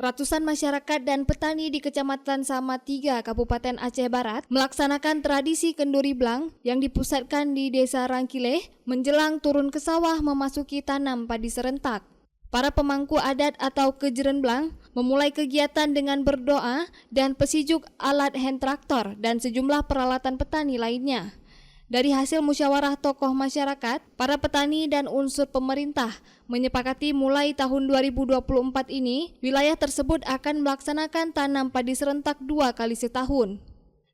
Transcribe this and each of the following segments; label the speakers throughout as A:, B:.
A: Ratusan masyarakat dan petani di Kecamatan Sama3, Kabupaten Aceh Barat melaksanakan tradisi kenduri blang yang dipusatkan di Desa Rangkileh menjelang turun ke sawah memasuki tanam padi serentak. Para pemangku adat atau kejeren blang memulai kegiatan dengan berdoa dan pesijuk alat hand traktor dan sejumlah peralatan petani lainnya. Dari hasil musyawarah tokoh masyarakat, para petani dan unsur pemerintah menyepakati mulai tahun 2024 ini, wilayah tersebut akan melaksanakan tanam padi serentak 2 kali setahun.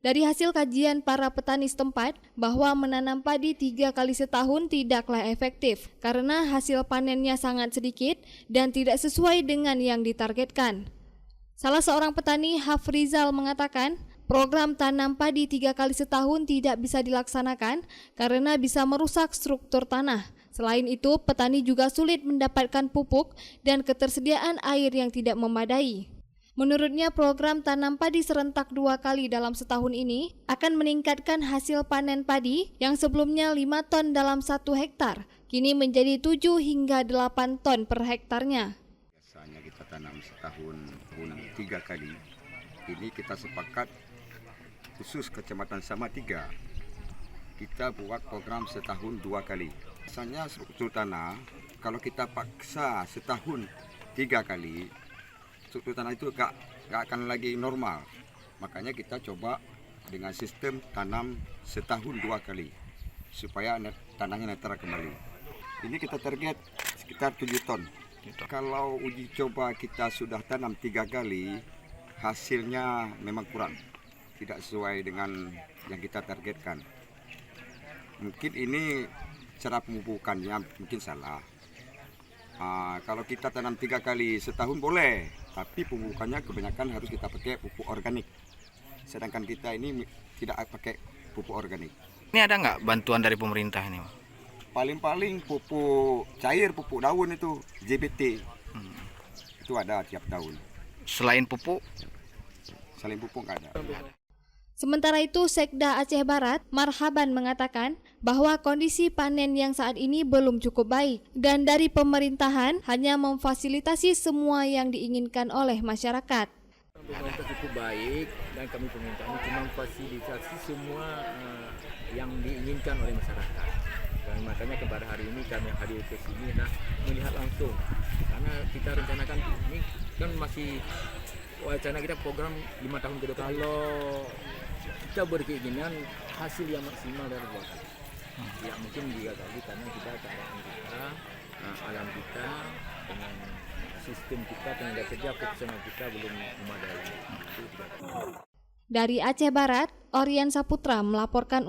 A: Dari hasil kajian para petani setempat, bahwa menanam padi 3 kali setahun tidaklah efektif karena hasil panennya sangat sedikit dan tidak sesuai dengan yang ditargetkan. Salah seorang petani, Hafrizal, mengatakan, program tanam padi 3 kali setahun tidak bisa dilaksanakan karena bisa merusak struktur tanah. Selain itu, petani juga sulit mendapatkan pupuk dan ketersediaan air yang tidak memadai. Menurutnya, program tanam padi serentak 2 kali dalam setahun ini akan meningkatkan hasil panen padi yang sebelumnya 5 ton dalam 1 hektar, kini menjadi 7 hingga 8 ton per hektarnya.
B: Biasanya kita tanam setahun 3 kali. Ini kita sepakat khusus Kecamatan Sama3, kita buat program setahun 2 kali. Biasanya struktur tanah, kalau kita paksa setahun 3 kali, struktur tanah itu gak akan lagi normal. Makanya kita coba dengan sistem tanam setahun 2 kali, supaya tanahnya netral kembali. Ini kita target sekitar 7 ton. Kalau uji coba kita sudah tanam 3 kali, hasilnya memang kurang. Tidak sesuai dengan yang kita targetkan. Mungkin ini cara pemupukannya mungkin salah. Kalau kita tanam 3 kali setahun boleh, tapi pemupukannya kebanyakan harus kita pakai pupuk organik. Sedangkan kita ini tidak pakai pupuk organik.
C: Ini ada nggak bantuan dari pemerintah ini?
B: Paling-paling pupuk cair, pupuk daun itu, JBT. Itu ada tiap tahun.
C: Selain pupuk
B: Nggak ada.
A: Sementara itu, Sekda Aceh Barat, Marhaban, mengatakan bahwa kondisi panen yang saat ini belum cukup baik dan dari pemerintahan hanya memfasilitasi semua yang diinginkan oleh masyarakat.
D: Pemerintah cukup baik dan kami pemerintah ini cuma memfasilitasi semua yang diinginkan oleh masyarakat. Dan makanya kepada hari ini kami hadir ke sini melihat langsung, karena kita rencanakan ini kan masih wacana kita program 5 tahun ke depan. Kalau kita berkeinginan hasil yang maksimal dari 2 kali, ya mungkin 3 kali karena kita keadaan kita, alam kita dengan sistem kita, tenaga kerja profesional kita belum memadai.
A: Dari Aceh Barat, Orian Saputra melaporkan